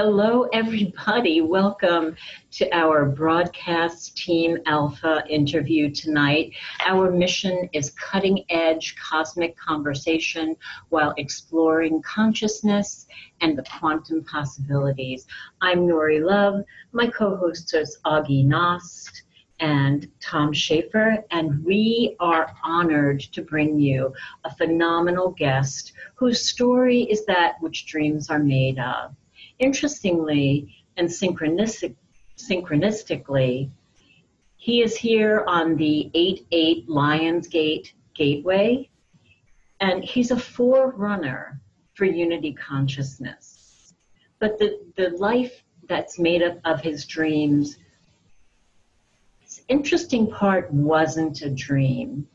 Hello, everybody. Welcome to our broadcast Team Alpha interview tonight. Our mission is cutting-edge cosmic conversation while exploring consciousness and the quantum possibilities. I'm Nori Love. My co-hosts are Augie Nost and Tom Schaefer, and we are honored to bring you a phenomenal guest whose story is that which dreams are made of. Interestingly and synchronistically, he is here on the 8-8 Lionsgate Gateway, and he's a forerunner for unity consciousness. But the life that's made up of his dreams, the interesting part wasn't a dream.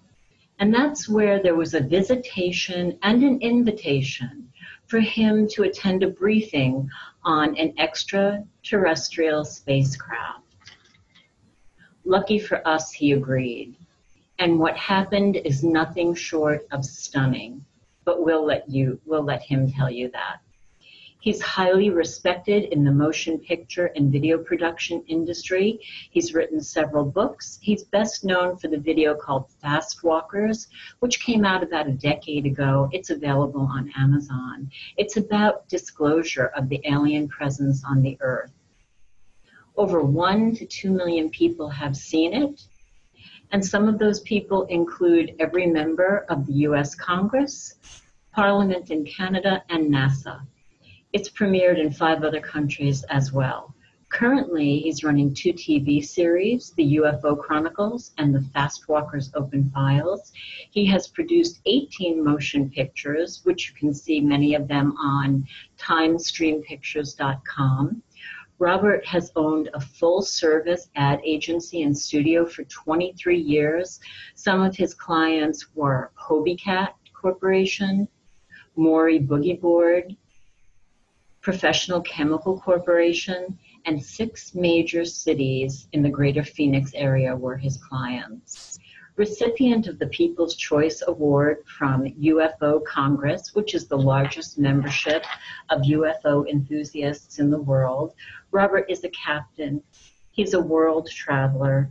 And that's where there was a visitation and an invitation for him to attend a briefing on an extraterrestrial spacecraft. Lucky for us, he agreed. And what happened is nothing short of stunning, but we'll let him tell you that. He's highly respected in the motion picture and video production industry. He's written several books. He's best known for the video called Fast Walkers, which came out about a decade ago. It's available on Amazon. It's about disclosure of the alien presence on the Earth. Over 1 to 2 million people have seen it, and some of those people include every member of the US Congress, Parliament in Canada, and NASA. It's premiered in 5 other countries as well. Currently, he's running 2 TV series, The UFO Chronicles and The Fast Walkers Open Files. He has produced 18 motion pictures, which you can see many of them on timestreampictures.com. Robert has owned a full-service ad agency and studio for 23 years. Some of his clients were Hobie Cat Corporation, Maury Boogie Board, Professional Chemical Corporation, and 6 major cities in the greater Phoenix area were his clients. Recipient of the People's Choice Award from UFO Congress, which is the largest membership of UFO enthusiasts in the world, Robert is a captain. He's a world traveler.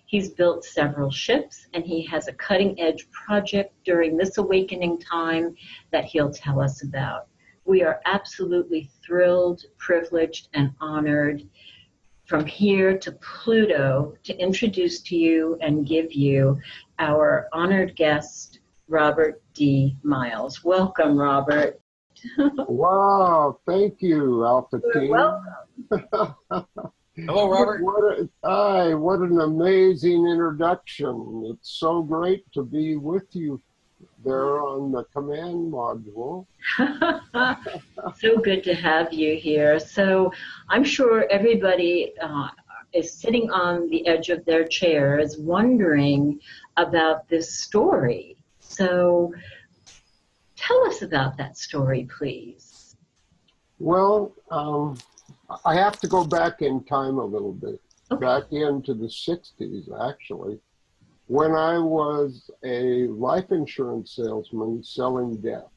He's built several ships, and he has a cutting-edge project during this awakening time that he'll tell us about. We are absolutely thrilled, privileged, and honored from here to Pluto to introduce to you and give you our honored guest, Robert D. Miles. Welcome, Robert. Wow, thank you, Alpha Team. Welcome. Hello, Robert. What an amazing introduction. It's so great to be with you there on the command module. So good to have you here. So I'm sure everybody is sitting on the edge of their chairs wondering about this story. So tell us about that story, please. Well, I have to go back in time a little bit, Okay. back into the 60s, actually, when I was a life insurance salesman selling death.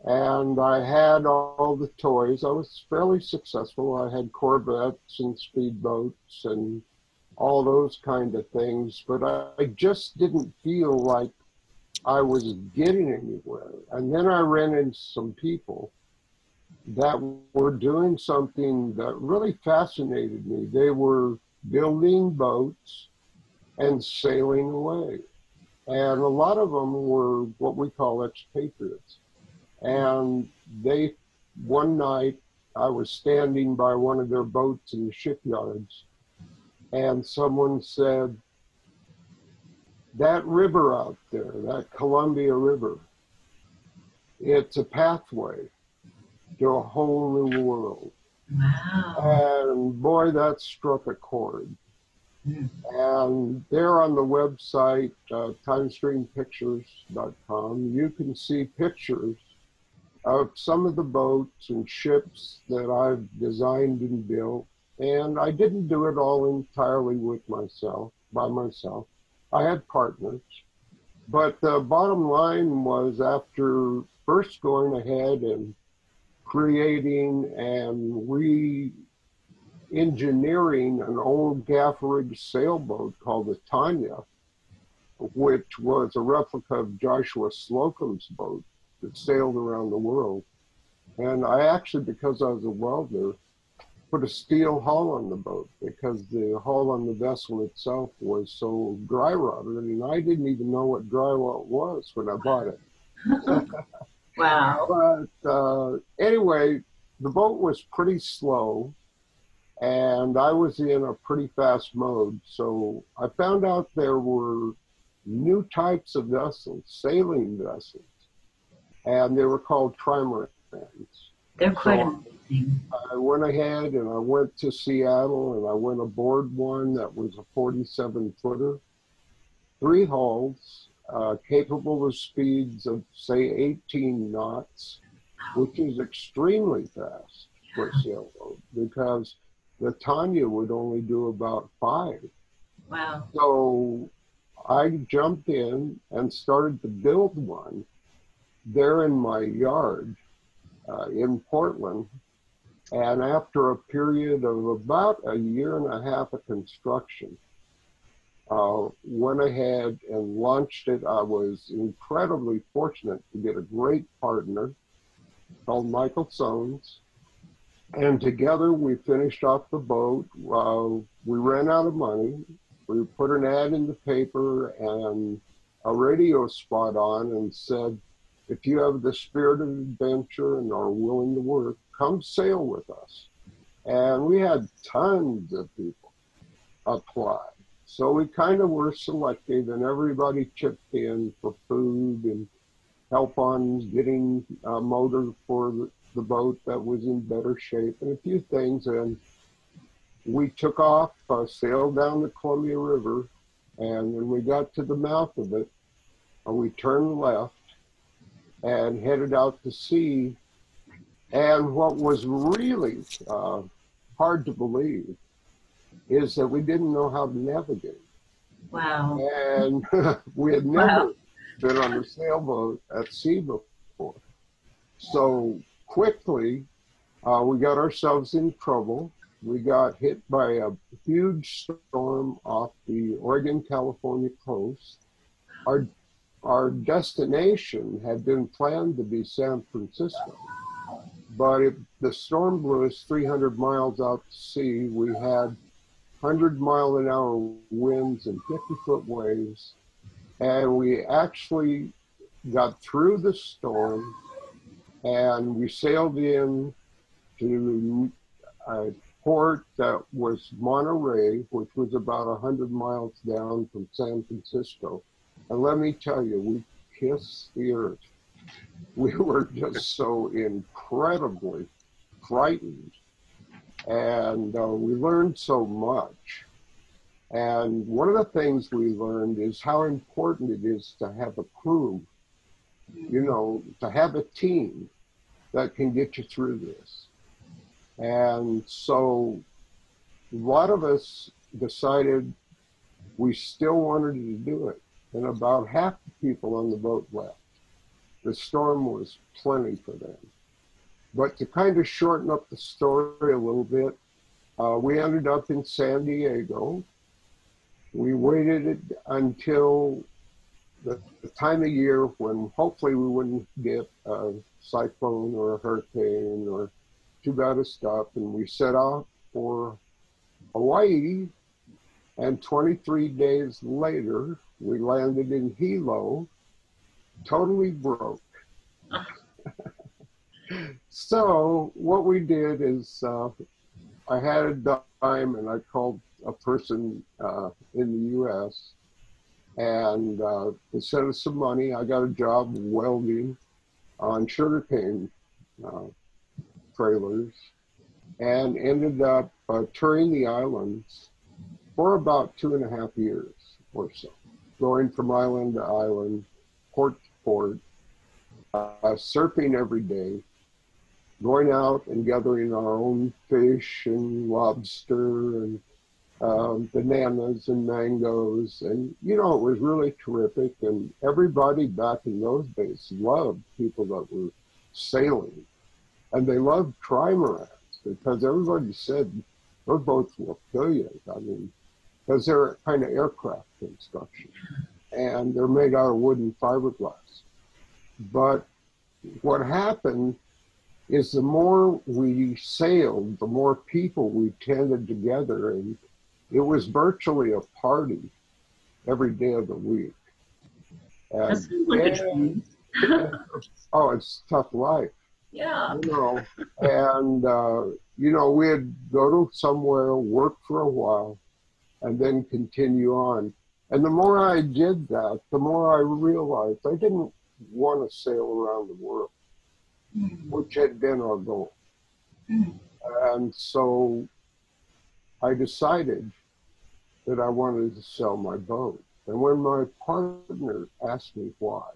And I had all the toys. I was fairly successful. I had Corvettes and speedboats and all those kind of things, but I just didn't feel like I was getting anywhere. And then I ran into some people that were doing something that really fascinated me. They were building boats and sailing away. And a lot of them were what we call expatriates. And one night, I was standing by one of their boats in the shipyards, and someone said, "That river out there, that Columbia River, it's a pathway to a whole new world." Wow. And boy, that struck a chord. And there on the website, timestreampictures.com, you can see pictures of some of the boats and ships that I've designed and built. And I didn't do it all entirely by myself. I had partners. But the bottom line was, after first going ahead and creating and re-engineering an old gaff rig sailboat called the Tanya, which was a replica of Joshua Slocum's boat that sailed around the world. And I actually, because I was a welder, put a steel hull on the boat because the hull on the vessel itself was so dry rotted, and I didn't even know what drywall was when I bought it. Wow. But anyway, the boat was pretty slow, and I was in a pretty fast mode. So I found out there were new types of vessels, sailing vessels, and they were called trimarans. They're quite So amazing. I went ahead and I went to Seattle and I went aboard one that was a 47-footer, 3 hulls, capable of speeds of, say, 18 knots, which is extremely fast for a sailboat because the Tanya would only do about 5. Wow. So I jumped in and started to build one there in my yard in Portland. And after a period of about a year and a half of construction, went ahead and launched it. I was incredibly fortunate to get a great partner called Michael Sones. And together we finished off the boat. We ran out of money. We put an ad in the paper and a radio spot on and said, if you have the spirit of adventure and are willing to work, come sail with us. And we had tons of people apply. So we kind of were selective, and everybody chipped in for food and help on getting a motor for the boat that was in better shape and a few things. And we took off, sailed down the Columbia River, and when we got to the mouth of it, we turned left and headed out to sea. And what was really hard to believe is that we didn't know how to navigate. Wow. And we had never been on a sailboat at sea before. So quickly, we got ourselves in trouble. We got hit by a huge storm off the Oregon-California coast. Our destination had been planned to be San Francisco, but the storm blew us 300 miles out to sea. We had 100-mile-an-hour winds and 50-foot waves, and we actually got through the storm, and we sailed in to a port that was Monterey, which was about 100 miles down from San Francisco. And let me tell you, we kissed the earth. We were just so incredibly frightened. And we learned so much. And one of the things we learned is how important it is to have a crew, you know, to have a team that can get you through this. And so a lot of us decided we still wanted to do it. And about half the people on the boat left. The storm was plenty for them. But to kind of shorten up the story a little bit, we ended up in San Diego. We waited until the time of year when hopefully we wouldn't get a cyclone or a hurricane or too bad of stuff, and we set out for Hawaii, and 23 days later, we landed in Hilo, totally broke. So what we did is I had a dime and I called a person in the U.S. and they sent us some money. I got a job welding on sugarcane trailers and ended up touring the islands for about 2.5 years or so, going from island to island, port to port, surfing every day, going out and gathering our own fish and lobster and bananas and mangoes. And, you know, it was really terrific. And everybody back in those days loved people that were sailing. And they loved trimarans because everybody said those boats will kill you. I mean, because they're kind of aircraft construction. And they're made out of wood and fiberglass. But what happened is the more we sailed, the more people we tended together, and it was virtually a party every day of the week. And That sounds like a dream. oh, it's tough life. Yeah. You know, and, you know, we'd go to somewhere, work for a while, and then continue on. And the more I did that, the more I realized I didn't want to sail around the world, which had been our goal. And so I decided that I wanted to sell my boat. And when my partner asked me why,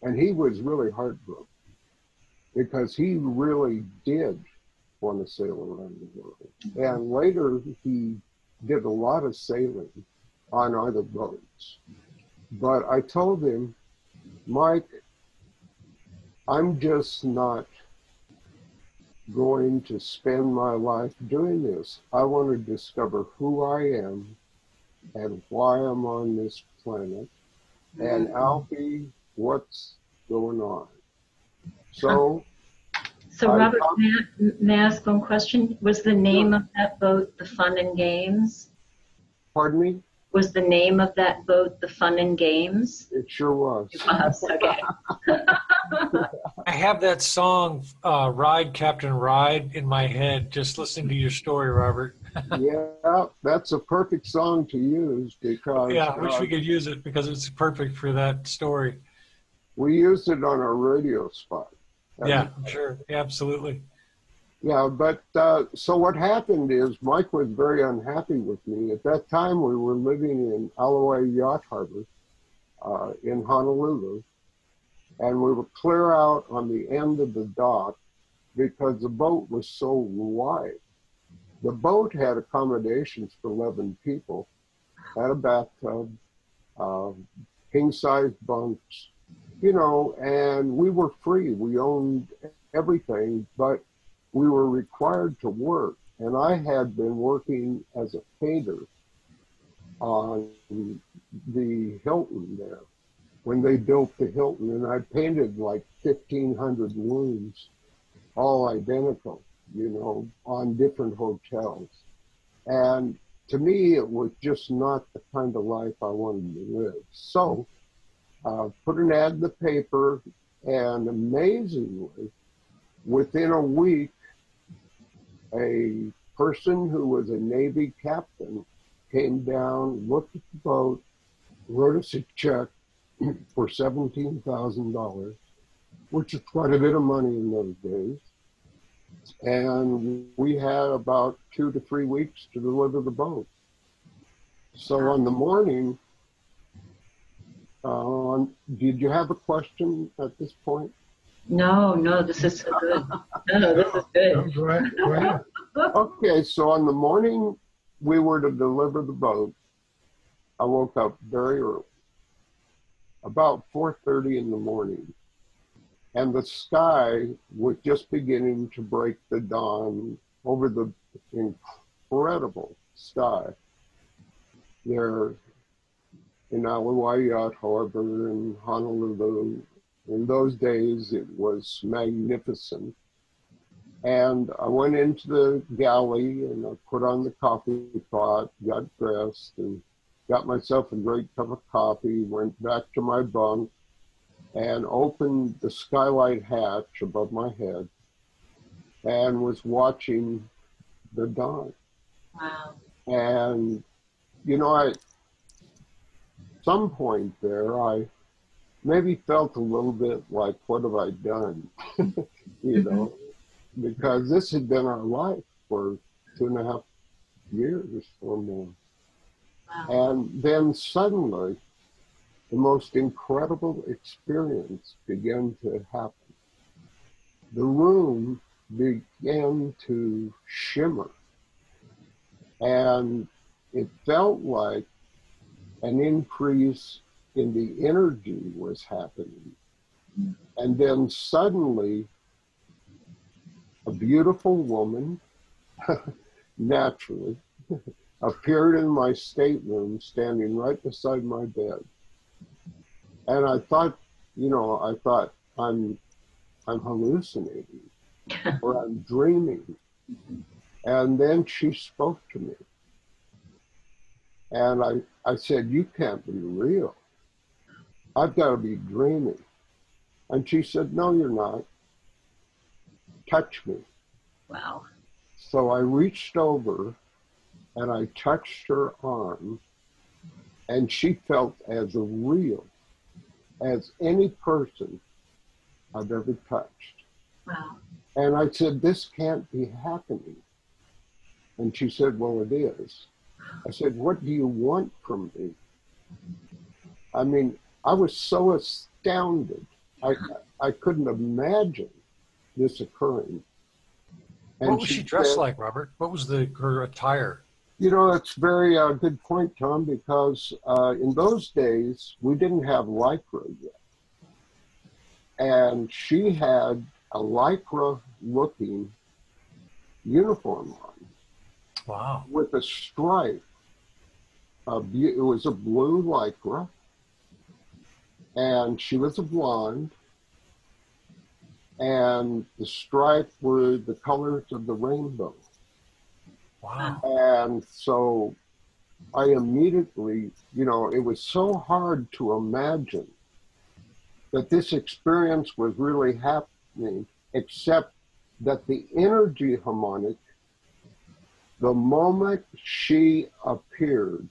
and he was really heartbroken because he really did want to sail around the world. And later he did a lot of sailing on other boats. But I told him, Mike, I'm just not going to spend my life doing this. I want to discover who I am and why I'm on this planet. And Alfie, what's going on? So, Robert, may I ask one question? Was the name of that boat the Fun and Games? Pardon me? Was the name of that boat the Fun and Games? It sure was. It was, okay. I have that song, Ride, Captain Ride, in my head, just listening to your story, Robert. Yeah, that's a perfect song to use because... Yeah, I wish we could use it because it's perfect for that story. We used it on our radio spot. Yeah, I'm sure. Yeah, absolutely. Yeah, but so what happened is Mike was very unhappy with me. At that time, we were living in Alloway Yacht Harbor in Honolulu, and we were clear out on the end of the dock because the boat was so wide. The boat had accommodations for 11 people, had a bathtub, king-size bunks, you know, and we were free. We owned everything, but we were required to work. And I had been working as a painter on the Hilton there when they built the Hilton. And I painted like 1,500 rooms, all identical, you know, on different hotels. And to me, it was just not the kind of life I wanted to live. So put an ad in the paper, and amazingly, within a week, a person who was a Navy captain came down, looked at the boat, wrote us a check for $17,000, which is quite a bit of money in those days. And we had about 2 to 3 weeks to deliver the boat. So on the morning, did you have a question at this point? No, this is so good. No, this is good. Go ahead. Okay, so on the morning we were to deliver the boat, I woke up very early, about 4:30 in the morning, and the sky was just beginning to break the dawn over the incredible sky there in Alloway Yacht Harbor in Honolulu. In those days, it was magnificent. And I went into the galley and I put on the coffee pot, got dressed, and got myself a great cup of coffee, went back to my bunk, and opened the skylight hatch above my head and was watching the dawn. Wow. And, you know, at some point there, I maybe felt a little bit like, what have I done? You know, because this had been our life for 2.5 years or more. Wow. And then suddenly, the most incredible experience began to happen. The room began to shimmer, and it felt like an increase in the energy was happening. And then suddenly, beautiful woman, naturally, appeared in my stateroom standing right beside my bed. And I thought, I'm hallucinating or I'm dreaming. And then she spoke to me. And I said, you can't be real. I've got to be dreaming. And she said, no, you're not. Touch me. Wow. So I reached over and I touched her arm, and she felt as real as any person I've ever touched. Wow. And I said, this can't be happening. And she said, well, it is. I said, what do you want from me? I mean, I was so astounded. I couldn't imagine this occurring. And what was she dressed like, Robert? What was her attire? It's very good point, Tom, because in those days, we didn't have Lycra yet. And she had a Lycra-looking uniform on. Wow. With a stripe. It was a blue Lycra. And she was a blonde. And the stripe were the colors of the rainbow. Wow. And so I immediately, it was so hard to imagine that this experience was really happening, except that the energy harmonic, the moment she appeared,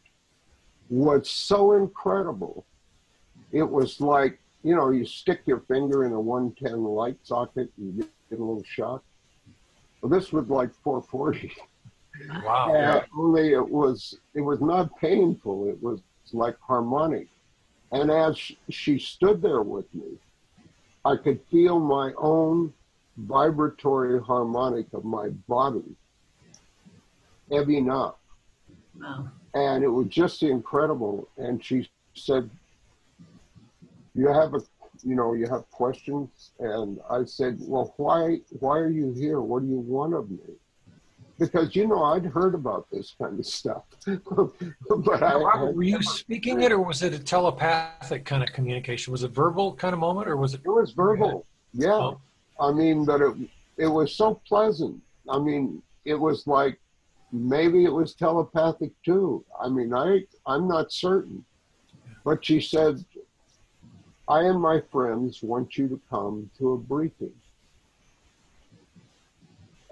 was so incredible. It was like, you stick your finger in a 110 light socket and you get a little shock. Well, this was like 440. Wow. And only it was not painful. It was like harmonic. And as she stood there with me, I could feel my own vibratory harmonic of my body ebbing up. Wow. And it was just incredible. And she said, you have questions? And I said, well, why are you here? What do you want of me? Because, I'd heard about this kind of stuff. But Robert, were you speaking it, or was it a telepathic kind of communication? Was it verbal kind of moment, or was it? It was verbal. Yeah. Oh. I mean, but it was so pleasant. I mean, it was like, maybe it was telepathic too. I mean, I'm not certain. But she said, I and my friends want you to come to a briefing.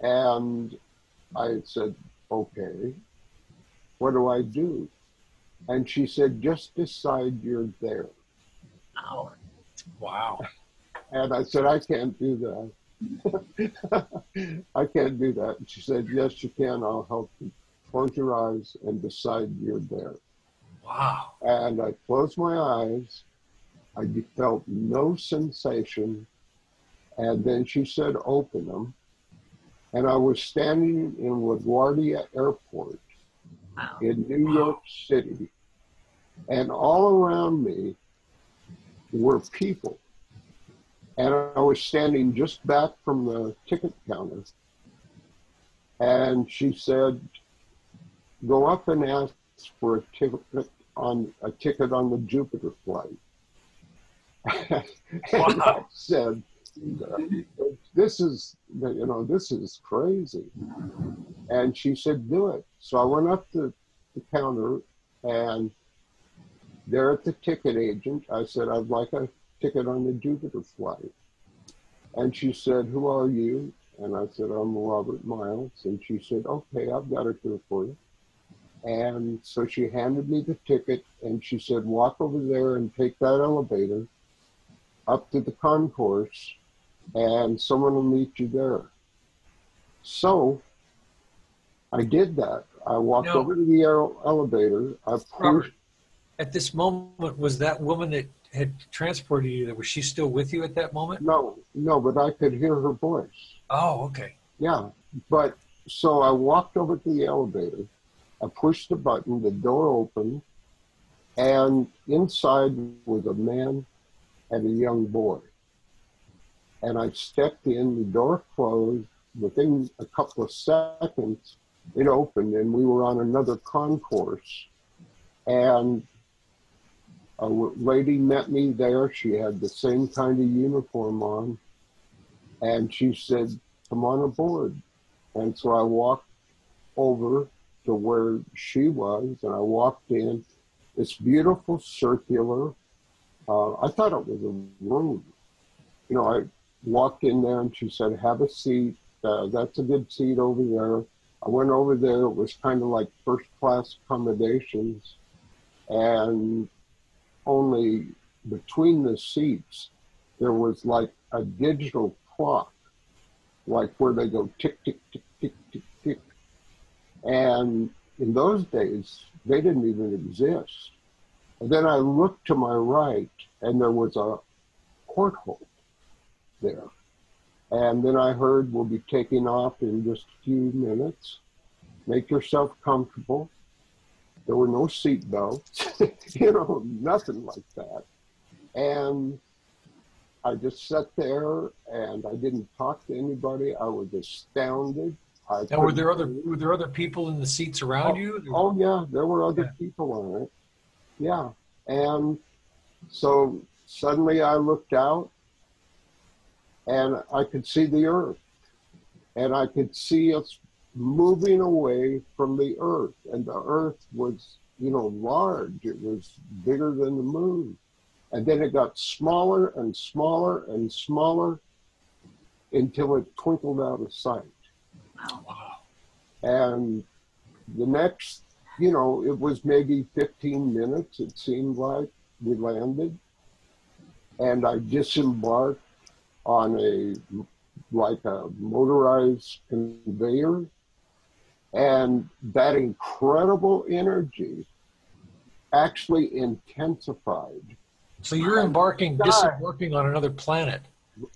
And I said, okay, what do I do? And she said, just decide you're there. Wow. Wow. And I said, I can't do that. I can't do that. And she said, yes, you can. I'll help you. Close your eyes and decide you're there. Wow. And I closed my eyes. I felt no sensation. And then she said, open them. And I was standing in LaGuardia Airport in New York City. And all around me were people. And I was standing just back from the ticket counter. And she said, go up and ask for a ticket on the Jupiter flight. And I said, this is crazy. And she said, do it. So I went up to the counter, and there at the ticket agent, I said, I'd like a ticket on the Jupiter flight. And she said, who are you? And I said, I'm Robert Miles. And she said, okay, I've got it here for you. And so she handed me the ticket, and she said, walk over there and take that elevator up to the concourse, and someone will meet you there. So I did that. I walked over to the elevator. I pushed. Robert, at this moment, was that woman that had transported you, was she still with you at that moment? No, but I could hear her voice. Oh, okay. Yeah, but so I walked over to the elevator. I pushed the button, the door opened, and inside was a man and a young boy. And I stepped in, the door closed, within a couple of seconds, it opened and we were on another concourse. And a lady met me there. She had the same kind of uniform on. And she said, come on aboard. And so I walked over to where she was, and I walked in. This beautiful circular, I thought it was a room. You know, I walked in there and she said, have a seat. That's a good seat over there. I went over there. It was kind of like first class accommodations. And only between the seats, there was like a digital clock, like where they go tick, tick, tick, tick, tick, tick. And in those days, they didn't even exist. And then I looked to my right, and there was a porthole there. And then I heard, we'll be taking off in just a few minutes. Make yourself comfortable. There were no seat belts, you know, nothing like that. And I just sat there and I didn't talk to anybody. I was astounded. Now, were there other people in the seats around you? Oh yeah, there were other people on it. Yeah. And so suddenly I looked out and I could see the earth, and I could see us moving away from the earth, and the earth was, you know, large. It was bigger than the moon. And then it got smaller and smaller and smaller until it twinkled out of sight. Wow. And the next, you know, it was maybe 15 minutes, it seemed like, we landed. And I disembarked on like a motorized conveyor. And that incredible energy actually intensified. So you're disembarking on another planet.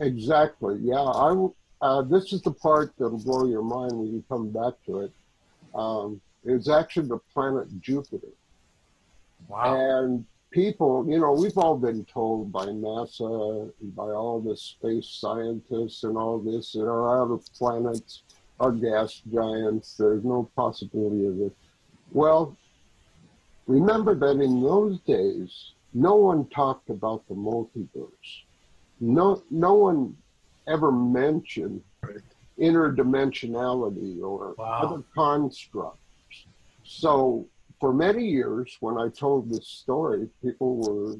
Exactly. Yeah. This is the part that'll blow your mind when you come back to it. It's actually the planet Jupiter. Wow. And people, you know, we've all been told by NASA, by all the space scientists and all this, that our outer planets are gas giants. There's no possibility of it. Well, remember that in those days, no one talked about the multiverse. No one ever mentioned interdimensionality or other constructs. So for many years, when I told this story, people were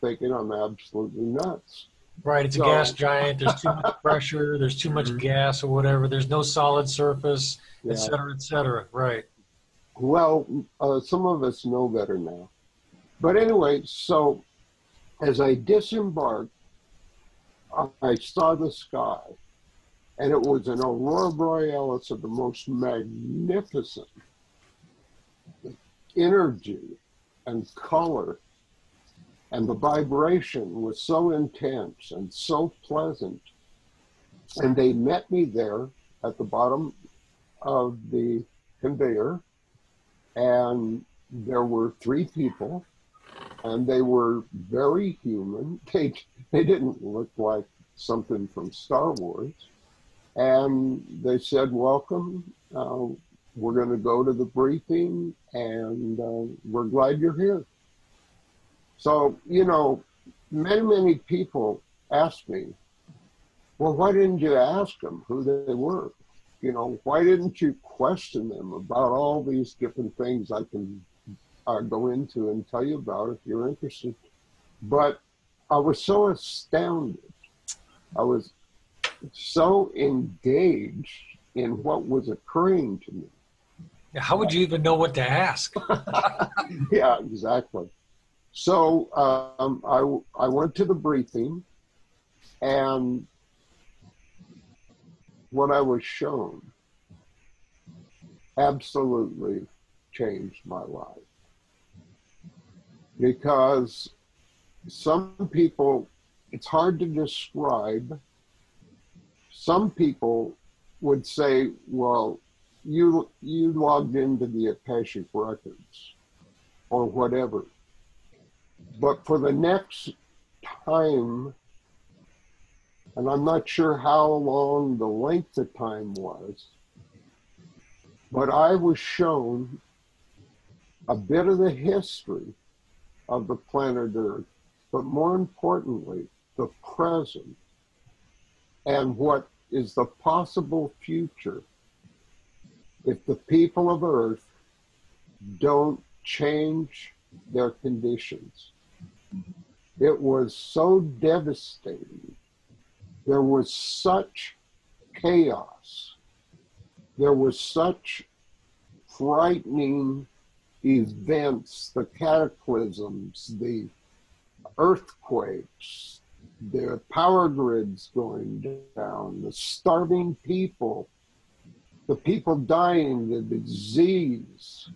thinking I'm absolutely nuts. Right, it's a gas giant. There's too much pressure. There's too much gas or whatever. There's no solid surface, et cetera, et cetera. Right. Well, some of us know better now. But anyway, so as I disembarked, I saw the sky, and it was an aurora borealis of the most magnificent energy and color, and the vibration was so intense and so pleasant. And they met me there at the bottom of the conveyor, and there were 3 people, and they were very human. They didn't look like something from Star Wars. And they said, welcome, we're going to go to the briefing, and we're glad you're here. So, you know, many people asked me, well, why didn't you ask them who they were? You know, why didn't you question them about all these different things I can go into and tell you about if you're interested? But I was so astounded. I was so engaged in what was occurring to me. How would you even know what to ask? Yeah, exactly. So I went to the briefing, and what I was shown absolutely changed my life. Because some people, it's hard to describe. Some people would say, well, you logged into the Akashic Records or whatever. But for the next time And I'm not sure how long the length of time was, but I was shown a bit of the history of the planet Earth, but more importantly, the present and what is the possible future if the people of Earth don't change their conditions. It was so devastating. There was such chaos. There was such frightening events, the cataclysms, the earthquakes, the power grids going down, the starving people, the people dying, the disease,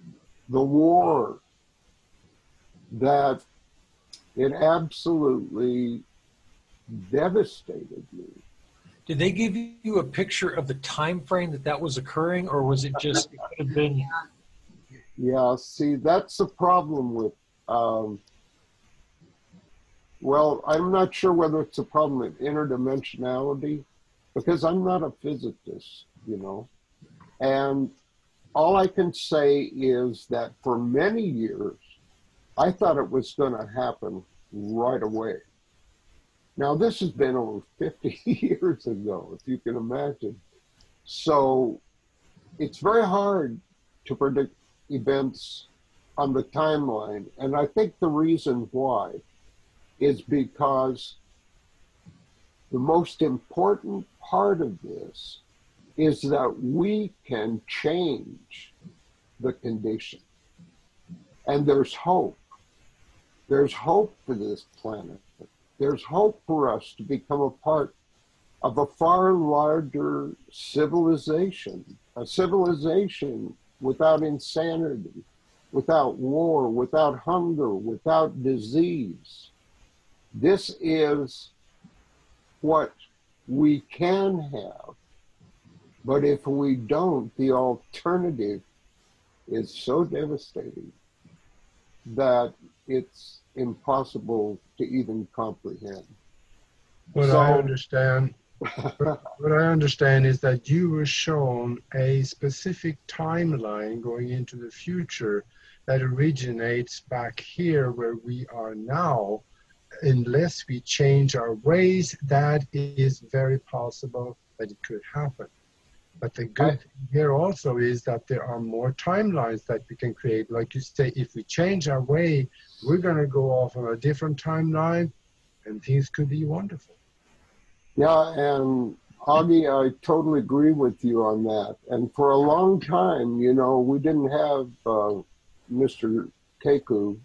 the war, that it absolutely devastated me. Did they give you a picture of the time frame that that was occurring, or was it just, it could have been? Yeah, see, that's the problem with, well, I'm not sure whether it's a problem with interdimensionality, because I'm not a physicist, you know. And all I can say is that for many years, I thought it was going to happen right away. Now, this has been over 50 years ago, if you can imagine. So it's very hard to predict events on the timeline. And I think the reason why is because the most important part of this is that we can change the condition. And there's hope. There's hope for this planet. There's hope for us to become a part of a far larger civilization, a civilization without insanity, without war, without hunger, without disease. This is what we can have. But if we don't, the alternative is so devastating that it's impossible to even comprehend. What I understand is that you were shown a specific timeline going into the future that originates back here where we are now. Unless we change our ways, that is very possible that it could happen. But the good thing here also is that there are more timelines that we can create. Like you say, if we change our way, we're going to go off on a different timeline and things could be wonderful. Yeah, and Augie, I totally agree with you on that. And for a long time, you know, we didn't have Mr. Keku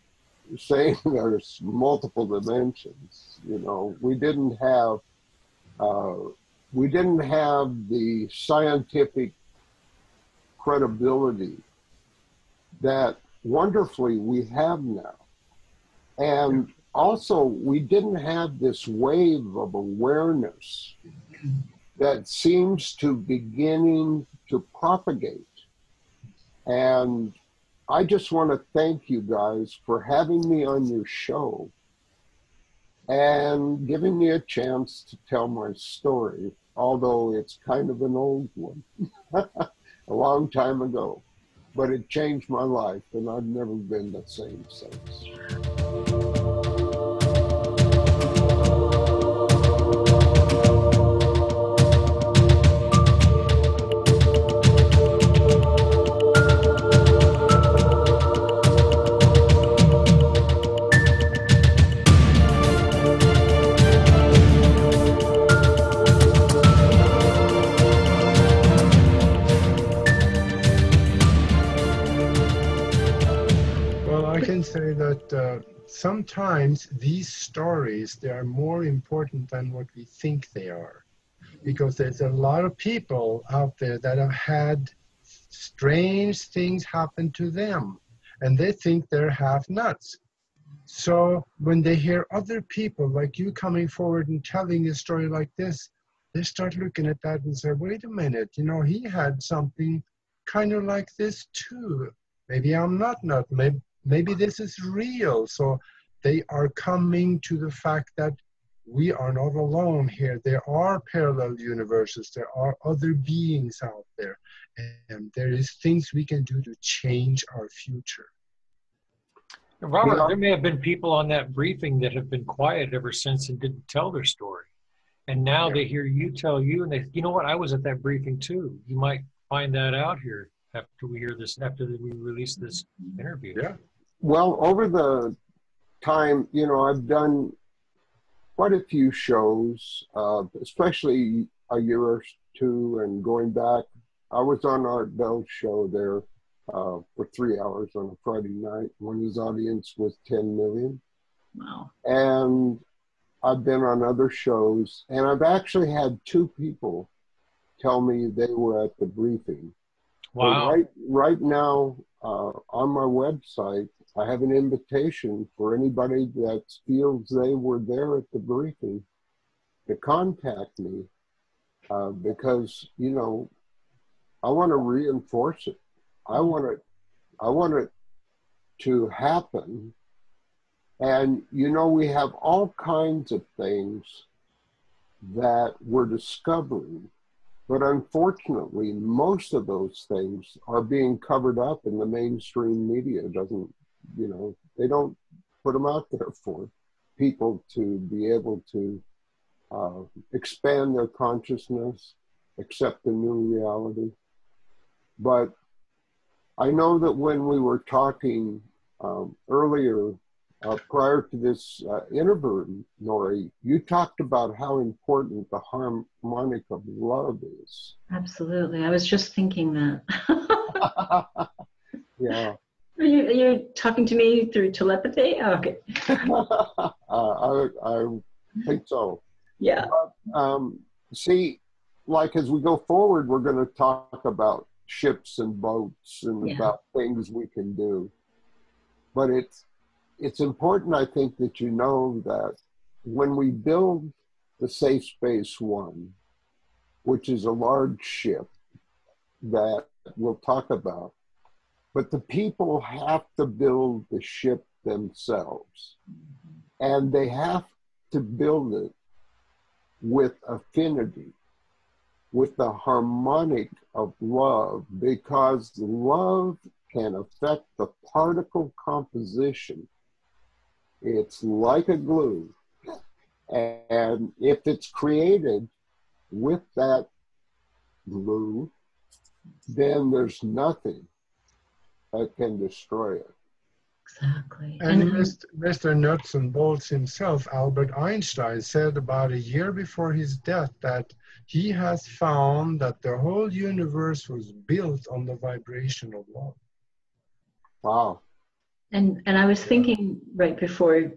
saying there's multiple dimensions. You know, we didn't have the scientific credibility that wonderfully we have now. And also, we didn't have this wave of awareness that seems to beginning to propagate. And I just want to thank you guys for having me on your show and giving me a chance to tell my story, although it's kind of an old one, a long time ago. But it changed my life, and I've never been the same since. Say that sometimes these stories, they are more important than what we think they are, because there's a lot of people out there that have had strange things happen to them and they think they're half nuts. So when they hear other people like you coming forward and telling a story like this, they start looking at that and say, wait a minute, you know, he had something kind of like this too. Maybe I'm not nut. Maybe this is real. So they are coming to the fact that we are not alone here. There are parallel universes. There are other beings out there. And there is things we can do to change our future. Robert, there may have been people on that briefing that have been quiet ever since and didn't tell their story. And now they hear you tell you, and they, you know what, I was at that briefing too. You might find that out here after we hear this, after we release this interview. Yeah. Well, over the time, you know, I've done quite a few shows, especially a year or two, and going back, I was on Art Bell's show there for 3 hours on a Friday night when his audience was 10 million. Wow. And I've been on other shows, and I've actually had 2 people tell me they were at the briefing. Wow. Right now, on my website, I have an invitation for anybody that feels they were there at the briefing to contact me, because, you know, I want to reinforce it. I want it to happen. And, you know, we have all kinds of things that we're discovering, but unfortunately, most of those things are being covered up, and the mainstream media doesn't, you know, they don't put them out there for people to be able to expand their consciousness, accept the new reality. But I know that when we were talking earlier, prior to this interview, Nori, you talked about how important the harmonic of love is. Absolutely. I was just thinking that. Yeah. You're talking to me through telepathy? Oh, okay. I think so. Yeah. But, see, like as we go forward, we're going to talk about ships and boats and about things we can do. But it's important, I think, that you know that when we build the Safe Space One, which is a large ship that we'll talk about, but the people have to build the ship themselves. And they have to build it with affinity, with the harmonic of love, because love can affect the particle composition. It's like a glue. And if it's created with that glue, then there's nothing that can destroy it. Exactly. And Mr. Nuts and Bolts himself, Albert Einstein, said about a year before his death that he has found that the whole universe was built on the vibration of love. Wow. And I was thinking right before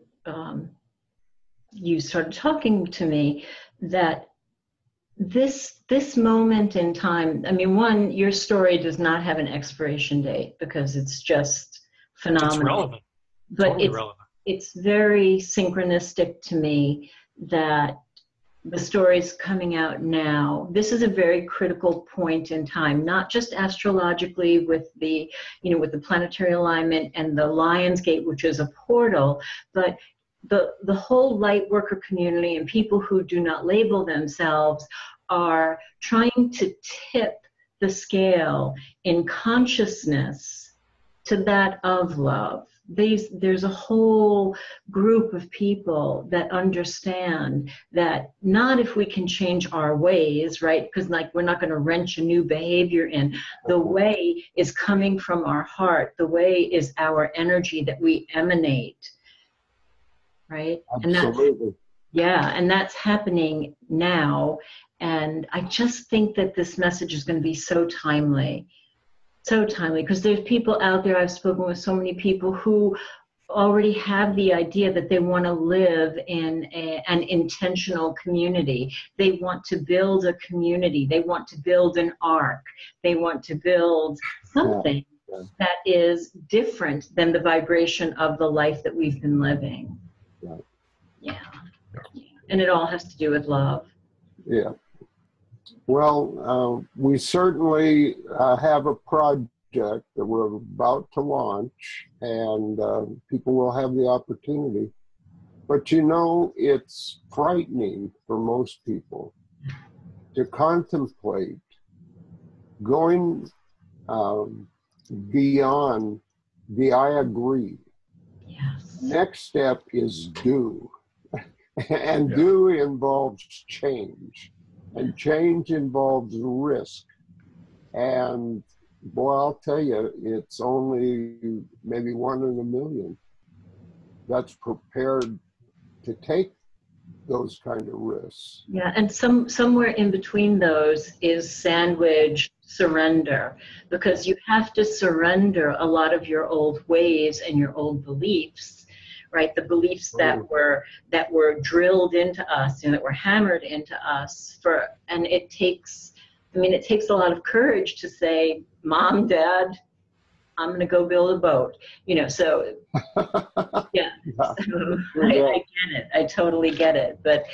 you started talking to me that this moment in time, I mean, one, your story does not have an expiration date because it's just phenomenal. It's relevant. But totally relevant. It's very synchronistic to me that the stories coming out now, this is a very critical point in time, not just astrologically with the, you know, with the planetary alignment and the Lion's Gate, which is a portal, but the whole light worker community and people who do not label themselves are trying to tip the scale in consciousness to that of love. There's a whole group of people that understand that not if we can change our ways, right? Because like we're not going to wrench a new behavior in. The way is coming from our heart. The way is our energy that we emanate, right? Absolutely. And that's happening now. And I just think that this message is going to be so timely. So timely, because there's people out there, I've spoken with so many people who already have the idea that they want to live in an intentional community. They want to build a community. They want to build an ark. They want to build something that is different than the vibration of the life that we've been living. Yeah. And it all has to do with love. Yeah. Well, we certainly have a project that we're about to launch, and people will have the opportunity But you know, it's frightening for most people to contemplate going beyond the I agree. Yes. Next step is do. And Yeah. do involves change. And change involves risk. And boy, I'll tell you, it's only maybe 1 in a million that's prepared to take those kind of risks. Yeah, and somewhere in between those is sandwich surrender, because you have to surrender a lot of your old ways and your old beliefs, right? The beliefs that were drilled into us and that were hammered into us and it takes a lot of courage to say, Mom, Dad, I'm going to go build a boat, so yeah. So I get it. I totally get it. But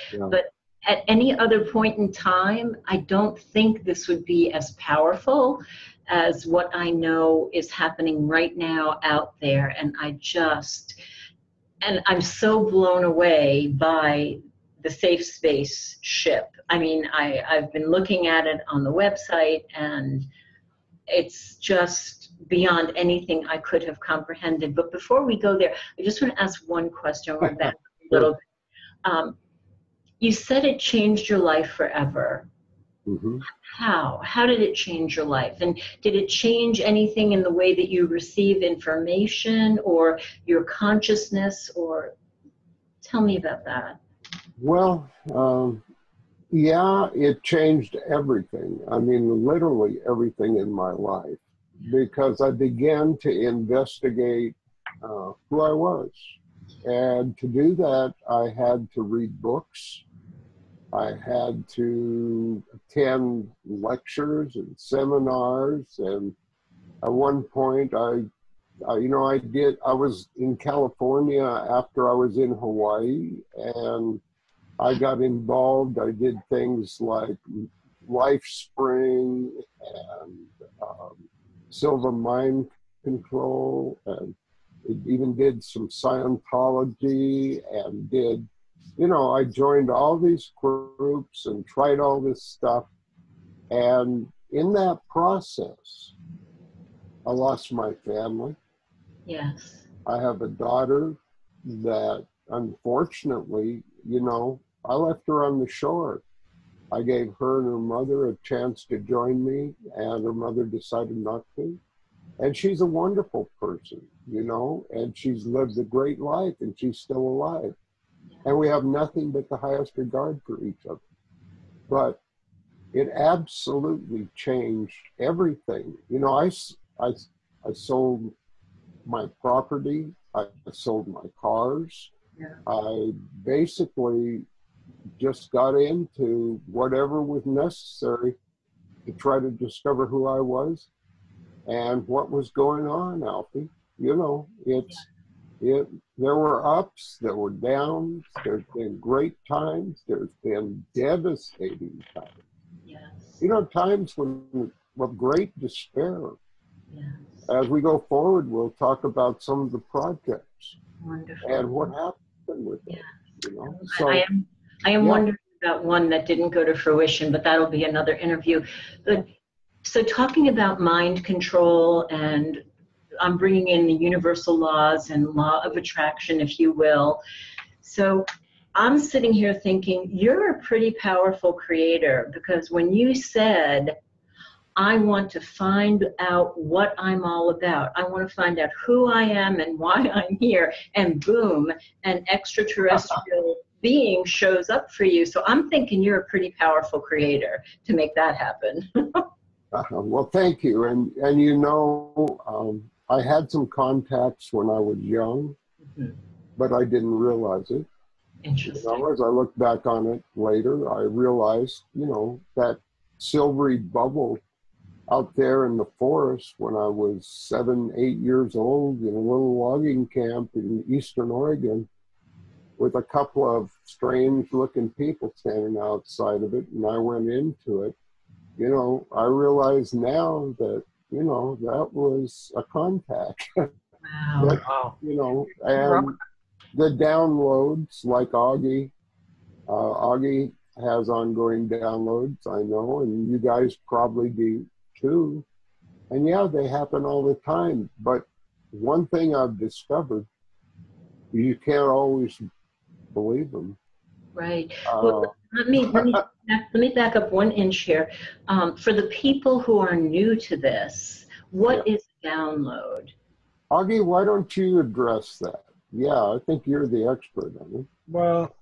at any other point in time, I don't think this would be as powerful as what I know is happening right now out there. And I'm so blown away by the safe space ship. I mean, I've been looking at it on the website, and it's just beyond anything I could have comprehended. But before we go there, I just want to ask one question. We're back a little bit. You said it changed your life forever. Mm-hmm. How? How did it change your life? And did it change anything in the way that you receive information or your consciousness? Or tell me about that. Well, yeah, it changed everything. I mean, literally everything in my life, because I began to investigate who I was. And to do that, I had to read books. I had to attend lectures and seminars. And at one point, I was in California after I was in Hawaii, and I got involved. I did things like Life Spring and Silver Mind Control, and it even did some Scientology, and I joined all these groups and tried all this stuff. And in that process, I lost my family. Yes. I have a daughter that, unfortunately, I left her on the shore. I gave her and her mother a chance to join me, and her mother decided not to. And she's a wonderful person, and she's lived a great life, and she's still alive. And we have nothing but the highest regard for each other. But it absolutely changed everything. I sold my property. I sold my cars. Yeah. I basically just got into whatever was necessary to try to discover who I was and what was going on, Alfie. There were ups, there were downs, there's been great times, there's been devastating times. Yes. Times of great despair. Yes. As we go forward, we'll talk about some of the projects. Wonderful. And what happened with them. So, I am wondering about one that didn't go to fruition, but that'll be another interview. But so talking about mind control, and I'm bringing in the universal laws and law of attraction, if you will. So I'm sitting here thinking, you're a pretty powerful creator, because when you said, I want to find out what I'm all about, I want to find out who I am and why I'm here, and boom, an extraterrestrial being shows up for you. So I'm thinking you're a pretty powerful creator to make that happen. Well, thank you. And I had some contacts when I was young, but I didn't realize it. Interesting. As I look back on it later, I realized, that silvery bubble out there in the forest when I was 7, 8 years old in a little logging camp in Eastern Oregon with a couple of strange looking people standing outside of it. And I went into it. I realize now that, that was a contact. Wow. And the downloads, like Augie. Augie has ongoing downloads, I know, and you guys probably do too. And yeah, they happen all the time. But one thing I've discovered, you can't always believe them. Right. Well, let me back up 1 inch here. For the people who are new to this, what is download? Augie, why don't you address that? Yeah, I think you're the expert on it. Well,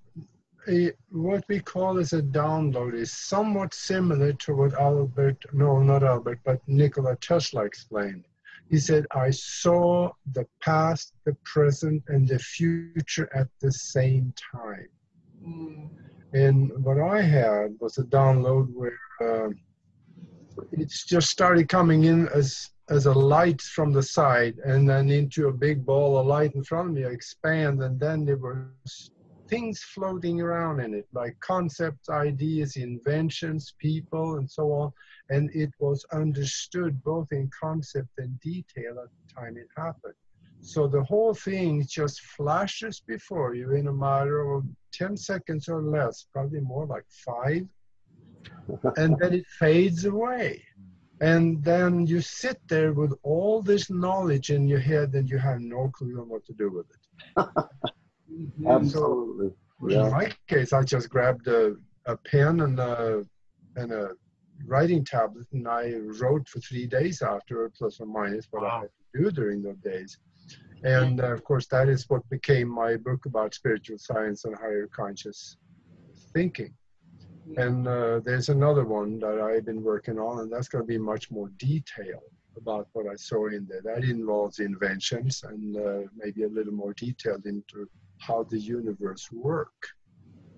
what we call as a download is somewhat similar to what but Nikola Tesla explained. He said, I saw the past, the present, and the future at the same time. Mm. And what I had was a download where it just started coming in as a light from the side, and then into a big ball of light in front of me, expand, and then there were things floating around in it, like concepts, ideas, inventions, people, and so on. And it was understood both in concept and detail at the time it happened. So the whole thing just flashes before you in a matter of 10 seconds or less, probably more like 5. And then it fades away. And then you sit there with all this knowledge in your head and you have no clue on what to do with it. Absolutely. So, in my case, I just grabbed a pen and a writing tablet, and I wrote for 3 days after, plus or minus what I had to do during those days. And of course, that is what became my book about spiritual science and higher conscious thinking. And there's another one that I've been working on, and that's going to be much more detailed about what I saw in there. That involves inventions and maybe a little more detailed into how the universe work.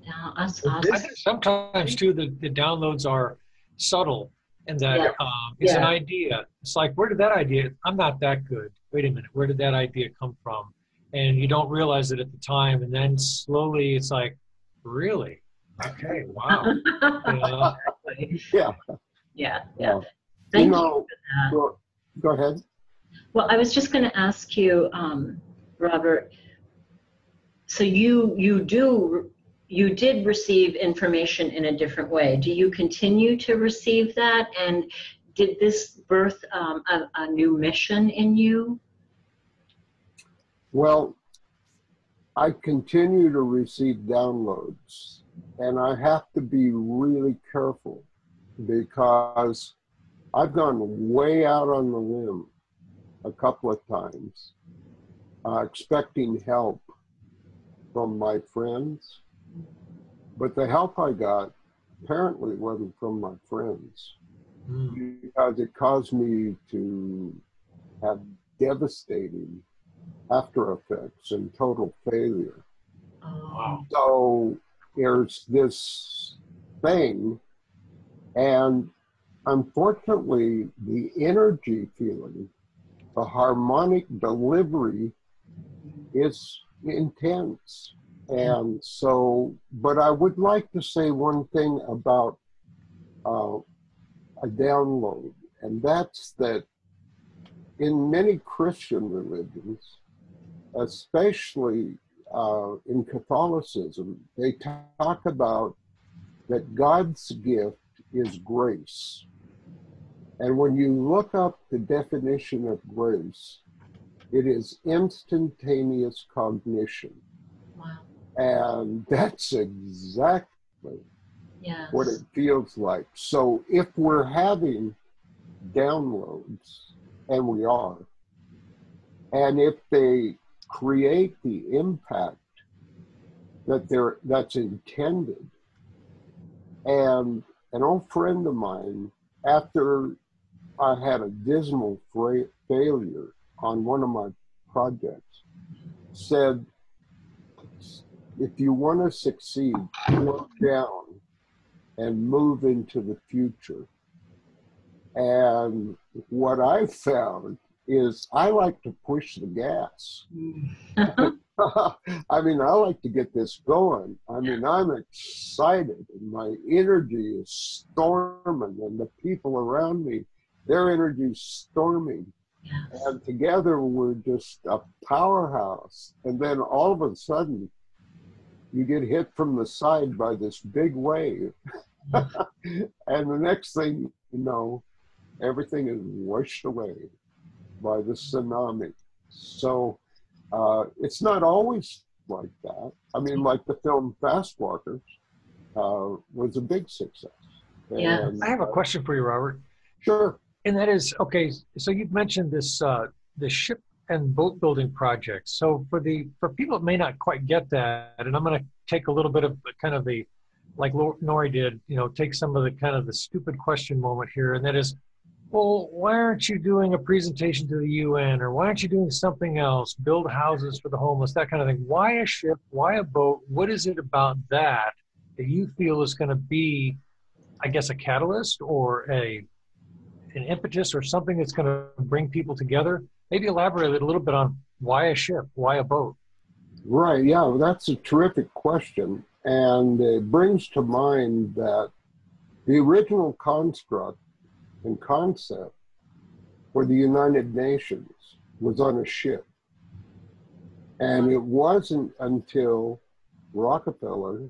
Yeah, I think sometimes too the downloads are subtle, and that it's an idea. It's like, where did that idea? I'm not that good. Wait a minute, where did that idea come from? And you don't realize it at the time, and then slowly it's like, really? Okay, wow. Yeah. Thank you for that. Go ahead. Well, I was just going to ask you, Robert. So you did receive information in a different way. Do you continue to receive that? And did this birth a new mission in you? Well, I continue to receive downloads, and I have to be really careful because I've gone way out on the limb a couple of times, expecting help from my friends, but the help I got apparently wasn't from my friends, because it caused me to have devastating after effects and total failure. Wow. So there's this thing, and unfortunately the energy feeling, the harmonic delivery is intense. And so, but I would like to say one thing about a download, and that's that in many Christian religions, especially in Catholicism, they talk about that God's gift is grace. And when you look up the definition of grace, it is instantaneous cognition. Wow. And that's exactly what it feels like. So if we're having downloads, and we are, and if they create the impact that's intended, and an old friend of mine, after I had a dismal failure on one of my projects, said, if you want to succeed, slow down and move into the future. And what I found is I like to push the gas. I mean, I like to get this going. I mean, I'm excited and my energy is storming, and the people around me, their energy is storming. Yes. And together we're just a powerhouse. And then all of a sudden, you get hit from the side by this big wave. And the next thing you know, everything is washed away by the tsunami. So it's not always like that. I mean, like the film Fast Walkers was a big success. Yeah. And, I have a question for you, Robert. Sure. And that is, okay, so you've mentioned this the ship and boat building project. So for people that may not quite get that, and I'm going to take a little bit of kind of the, like Nori did, take some of the kind of the stupid question moment here, and that is, well, why aren't you doing a presentation to the UN, or why aren't you doing something else, build houses for the homeless, that kind of thing? Why a ship? Why a boat? What is it about that you feel is going to be, I guess, a catalyst or an impetus or something that's going to bring people together? Maybe elaborate a little bit on why a ship, why a boat? Right, yeah, well, that's a terrific question. And it brings to mind that the original construct and concept for the United Nations was on a ship. And it wasn't until Rockefeller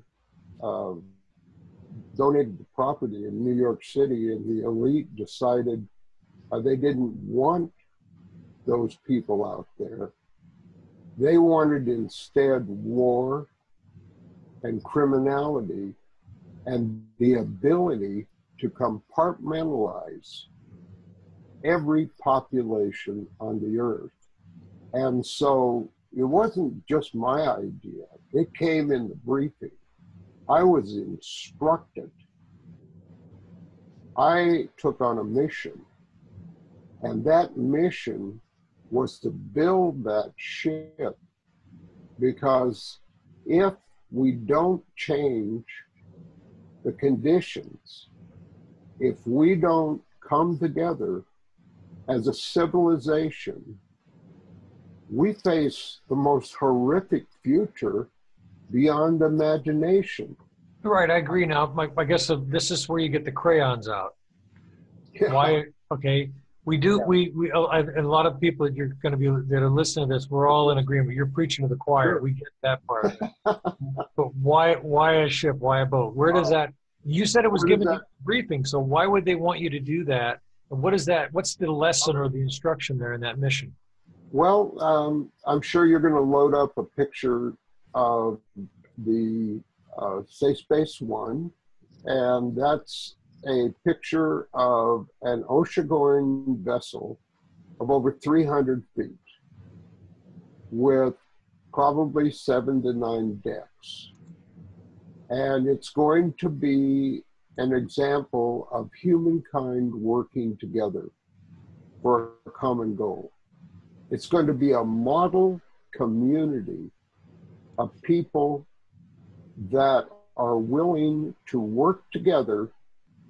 donated the property in New York City and the elite decided they didn't want those people out there. They wanted instead war and criminality and the ability to compartmentalize every population on the earth. And so it wasn't just my idea. It came in the briefing. I was instructed. I took on a mission, and that mission was to build that ship, because if we don't change the conditions, if we don't come together as a civilization, we face the most horrific future beyond imagination. Right, I agree. Now, I guess this is where you get the crayons out. Yeah. Why? Okay, we do. Yeah. And a lot of people that you're going to be that are listening to this, we're all in agreement. You're preaching to the choir. Sure. We get that part of it. But why a ship? Why a boat? Where does that? You said it was given a briefing, so why would they want you to do that? And what is that? What's the lesson or the instruction there in that mission? Well, I'm sure you're going to load up a picture of the Safe Space One, and that's a picture of an ocean-going vessel of over 300 feet with probably 7 to 9 decks. And it's going to be an example of humankind working together for a common goal. It's going to be a model community of people that are willing to work together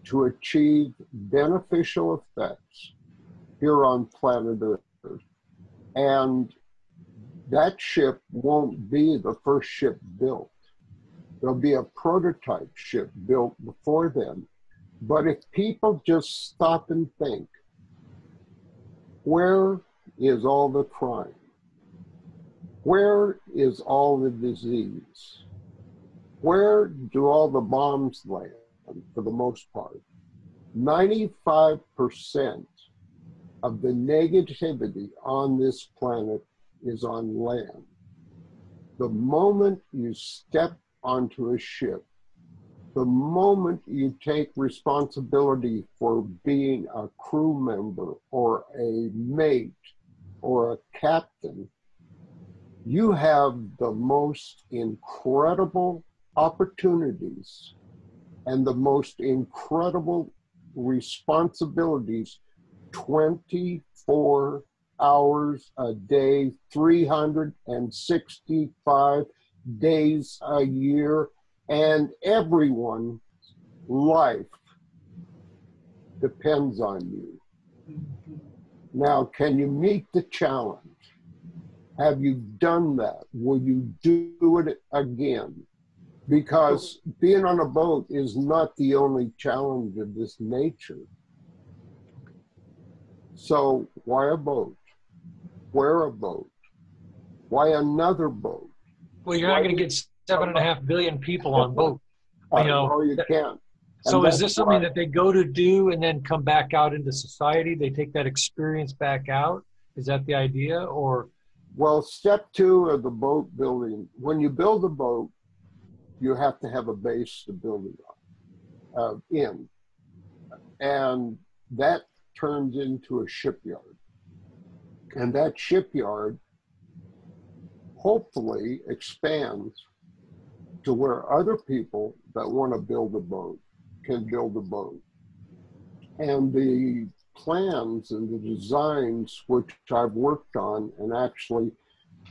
to achieve beneficial effects here on planet Earth. And that ship won't be the first ship built. There'll be a prototype ship built before then. But if people just stop and think, where is all the crime? Where is all the disease? Where do all the bombs land, for the most part? 95% of the negativity on this planet is on land. The moment you step onto a ship, the moment you take responsibility for being a crew member or a mate or a captain, you have the most incredible opportunities and the most incredible responsibilities 24 hours a day, 365 days a year, and everyone's life depends on you. Now, can you meet the challenge? Have you done that? Will you do it again? Because being on a boat is not the only challenge of this nature. So why a boat? Where a boat? Why another boat? Well, you're not going to get 7.5 billion people on boat. No, you can't. So is this something that they go to do and then come back out into society? They take that experience back out? Is that the idea? Or? Well, step 2 of the boat building, when you build a boat, you have to have a base to build it in. And that turns into a shipyard. And that shipyard hopefully expands to where other people that want to build a boat can build a boat. And the plans and the designs which I've worked on, and actually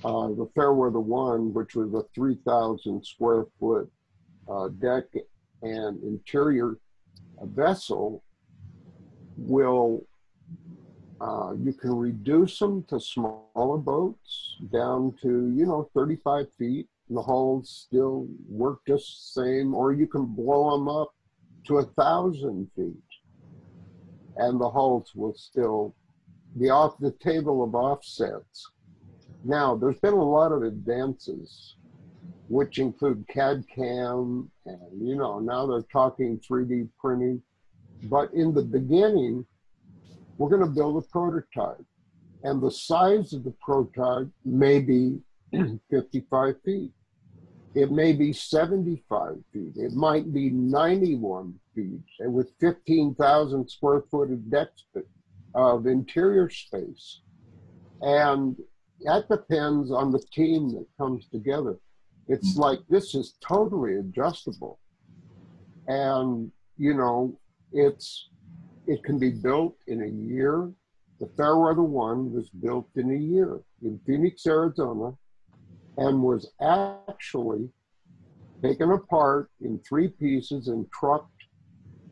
the Fairweather One, which was a 3,000 square foot deck and interior vessel, will you can reduce them to smaller boats down to 35 feet, and the hulls still work just the same, or you can blow them up to 1,000 feet and the hulls will still be off the table of offsets. Now, there's been a lot of advances, which include CAD/CAM, and now they're talking 3D printing. But in the beginning, we're going to build a prototype, and the size of the prototype may be 55 feet. It may be 75 feet. It might be 91 feet, and with 15,000 square foot of deck of interior space. And that depends on the team that comes together. It's like, this is totally adjustable. And, it can be built in a year. The Fairweather One was built in a year in Phoenix, Arizona, and was actually taken apart in 3 pieces and trucked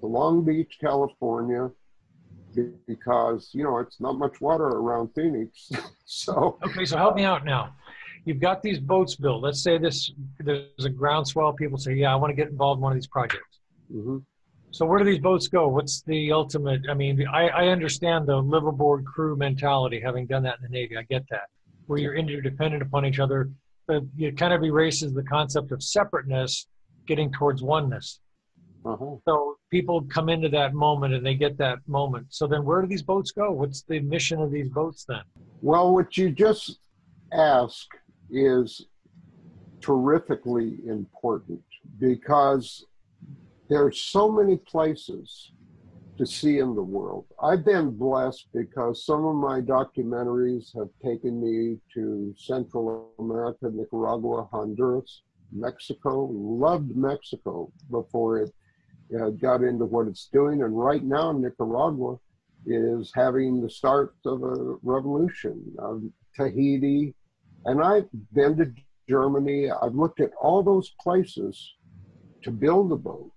to Long Beach, California, because, it's not much water around Phoenix. Okay, so help me out now. You've got these boats built. Let's say there's a groundswell. People say, yeah, I want to get involved in one of these projects. Mm-hmm. So where do these boats go? What's the ultimate? I mean, I understand the liveaboard crew mentality, having done that in the Navy. I get that, where you're interdependent upon each other. But it kind of erases the concept of separateness, getting towards oneness. Uh-huh. So people come into that moment and they get that moment. So then where do these boats go? What's the mission of these boats then? Well, what you just asked is terrifically important, because there's so many places to see in the world. I've been blessed because some of my documentaries have taken me to Central America, Nicaragua, Honduras, Mexico. Loved Mexico before it got into what it's doing. And right now, Nicaragua is having the start of a revolution. Tahiti, and I've been to Germany. I've looked at all those places to build a boat.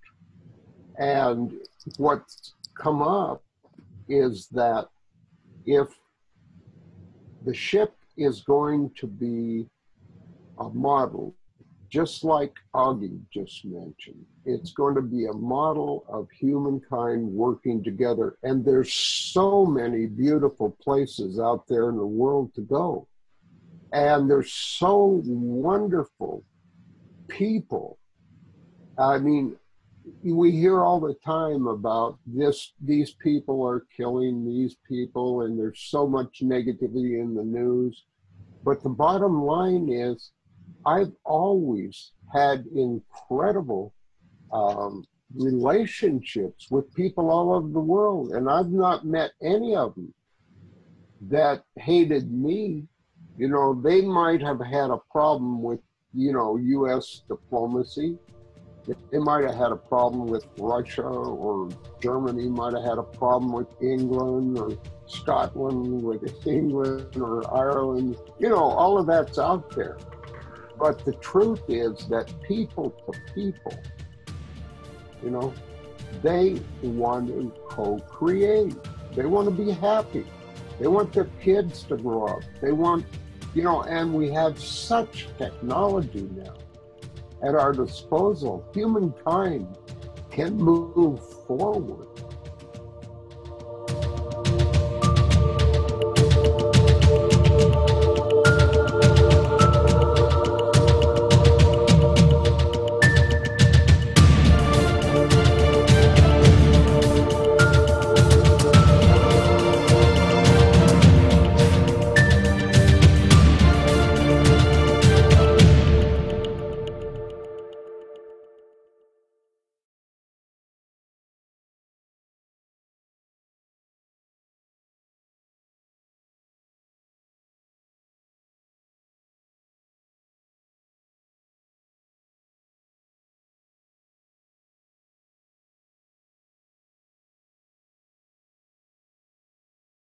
And what's come up is that if the ship is going to be a model, just like Augie just mentioned, it's going to be a model of humankind working together. And there's so many beautiful places out there in the world to go. And there's so wonderful people. I mean, we hear all the time about these people are killing these people, and there's so much negativity in the news. But the bottom line is, I've always had incredible relationships with people all over the world, and I've not met any of them that hated me. They might have had a problem with, U.S. diplomacy. They might have had a problem with Russia, or Germany might have had a problem with England, or Scotland with England, or Ireland. All of that's out there. But the truth is that people to people, they want to co-create. They want to be happy. They want their kids to grow up. They want, and we have such technology now at our disposal. Humankind can move forward